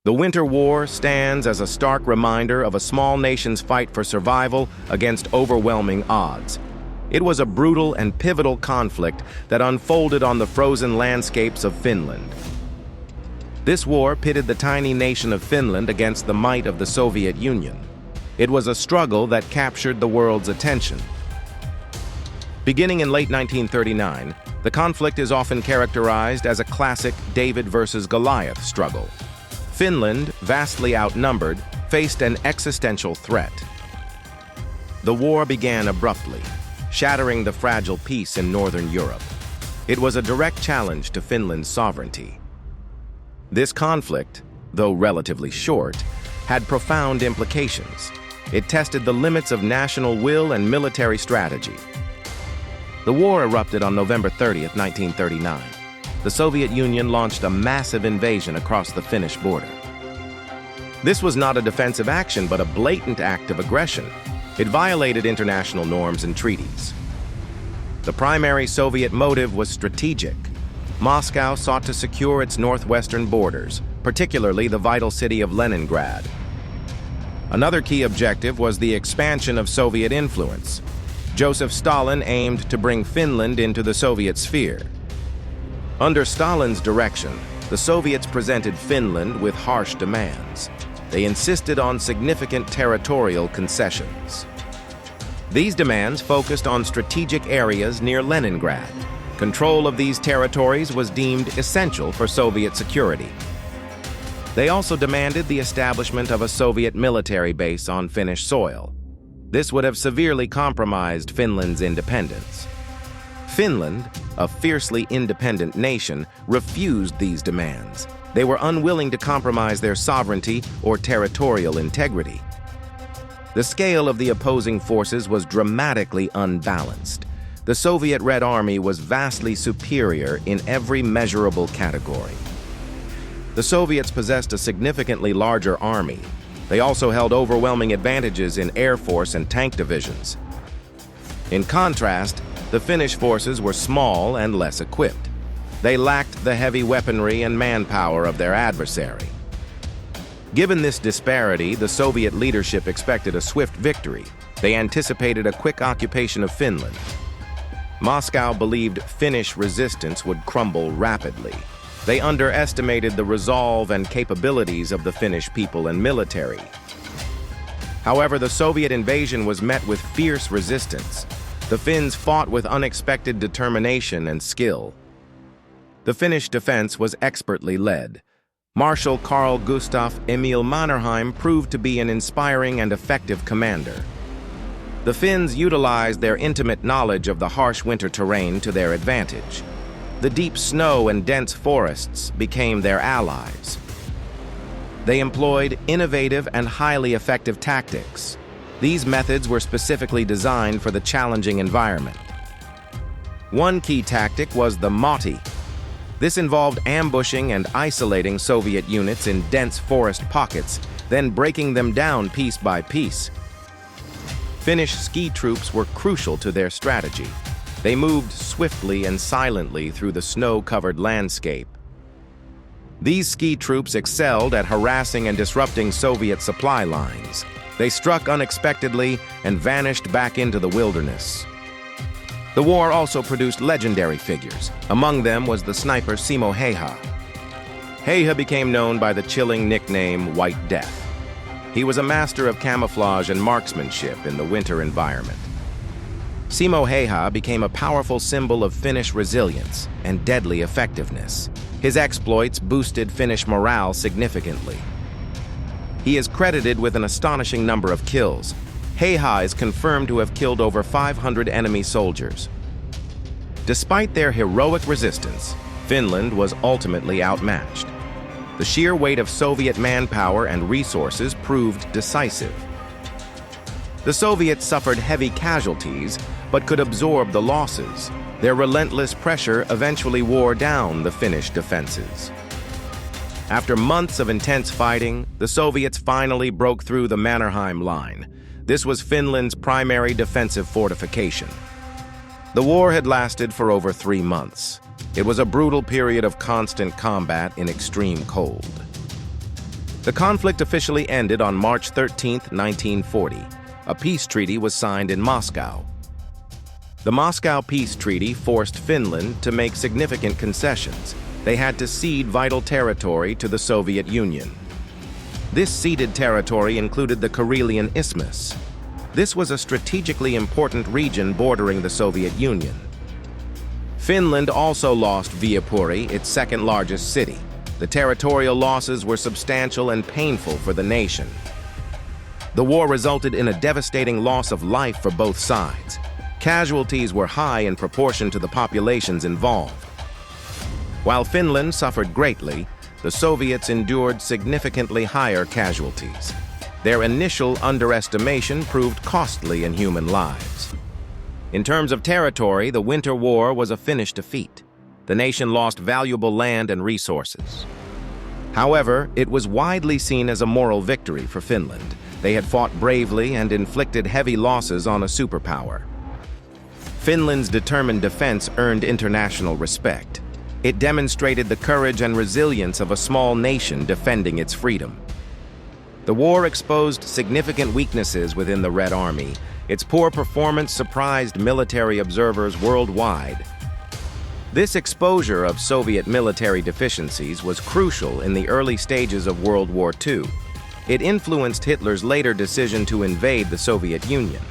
The Winter War stands as a stark reminder of a small nation's fight for survival against overwhelming odds. It was a brutal and pivotal conflict that unfolded on the frozen landscapes of Finland. This war pitted the tiny nation of Finland against the might of the Soviet Union. It was a struggle that captured the world's attention. Beginning in late 1939, the conflict is often characterized as a classic David versus Goliath struggle. Finland, vastly outnumbered, faced an existential threat. The war began abruptly, shattering the fragile peace in Northern Europe. It was a direct challenge to Finland's sovereignty. This conflict, though relatively short, had profound implications. It tested the limits of national will and military strategy. The war erupted on November 30th, 1939. The Soviet Union launched a massive invasion across the Finnish border. This was not a defensive action, but a blatant act of aggression. It violated international norms and treaties. The primary Soviet motive was strategic. Moscow sought to secure its northwestern borders, particularly the vital city of Leningrad. Another key objective was the expansion of Soviet influence. Joseph Stalin aimed to bring Finland into the Soviet sphere. Under Stalin's direction, the Soviets presented Finland with harsh demands. They insisted on significant territorial concessions. These demands focused on strategic areas near Leningrad. Control of these territories was deemed essential for Soviet security. They also demanded the establishment of a Soviet military base on Finnish soil. This would have severely compromised Finland's independence. Finland, a fiercely independent nation, refused these demands. They were unwilling to compromise their sovereignty or territorial integrity. The scale of the opposing forces was dramatically unbalanced. The Soviet Red Army was vastly superior in every measurable category. The Soviets possessed a significantly larger army. They also held overwhelming advantages in air force and tank divisions. In contrast, the Finnish forces were small and less equipped. They lacked the heavy weaponry and manpower of their adversary. Given this disparity, the Soviet leadership expected a swift victory. They anticipated a quick occupation of Finland. Moscow believed Finnish resistance would crumble rapidly. They underestimated the resolve and capabilities of the Finnish people and military. However, the Soviet invasion was met with fierce resistance. The Finns fought with unexpected determination and skill. The Finnish defense was expertly led. Marshal Carl Gustaf Emil Mannerheim proved to be an inspiring and effective commander. The Finns utilized their intimate knowledge of the harsh winter terrain to their advantage. The deep snow and dense forests became their allies. They employed innovative and highly effective tactics. These methods were specifically designed for the challenging environment. One key tactic was the Motti. This involved ambushing and isolating Soviet units in dense forest pockets, then breaking them down piece by piece. Finnish ski troops were crucial to their strategy. They moved swiftly and silently through the snow-covered landscape. These ski troops excelled at harassing and disrupting Soviet supply lines. They struck unexpectedly and vanished back into the wilderness. The war also produced legendary figures. Among them was the sniper Simo Häyhä. Häyhä became known by the chilling nickname White Death. He was a master of camouflage and marksmanship in the winter environment. Simo Häyhä became a powerful symbol of Finnish resilience and deadly effectiveness. His exploits boosted Finnish morale significantly. He is credited with an astonishing number of kills. Häyhä is confirmed to have killed over 500 enemy soldiers. Despite their heroic resistance, Finland was ultimately outmatched. The sheer weight of Soviet manpower and resources proved decisive. The Soviets suffered heavy casualties, but could absorb the losses. Their relentless pressure eventually wore down the Finnish defenses. After months of intense fighting, the Soviets finally broke through the Mannerheim Line. This was Finland's primary defensive fortification. The war had lasted for over 3 months. It was a brutal period of constant combat in extreme cold. The conflict officially ended on March 13, 1940. A peace treaty was signed in Moscow. The Moscow Peace Treaty forced Finland to make significant concessions. They had to cede vital territory to the Soviet Union. This ceded territory included the Karelian Isthmus. This was a strategically important region bordering the Soviet Union. Finland also lost Viipuri, its second-largest city. The territorial losses were substantial and painful for the nation. The war resulted in a devastating loss of life for both sides. Casualties were high in proportion to the populations involved. While Finland suffered greatly, the Soviets endured significantly higher casualties. Their initial underestimation proved costly in human lives. In terms of territory, the Winter War was a Finnish defeat. The nation lost valuable land and resources. However, it was widely seen as a moral victory for Finland. They had fought bravely and inflicted heavy losses on a superpower. Finland's determined defense earned international respect. It demonstrated the courage and resilience of a small nation defending its freedom. The war exposed significant weaknesses within the Red Army. Its poor performance surprised military observers worldwide. This exposure of Soviet military deficiencies was crucial in the early stages of World War II. It influenced Hitler's later decision to invade the Soviet Union.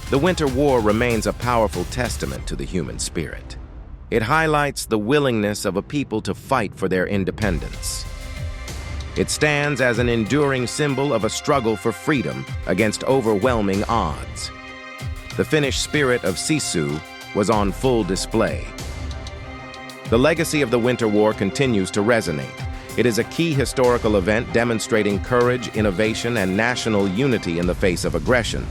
The Winter War remains a powerful testament to the human spirit. It highlights the willingness of a people to fight for their independence. It stands as an enduring symbol of a struggle for freedom against overwhelming odds. The Finnish spirit of sisu was on full display. The legacy of the Winter War continues to resonate. It is a key historical event demonstrating courage, innovation, and national unity in the face of aggression.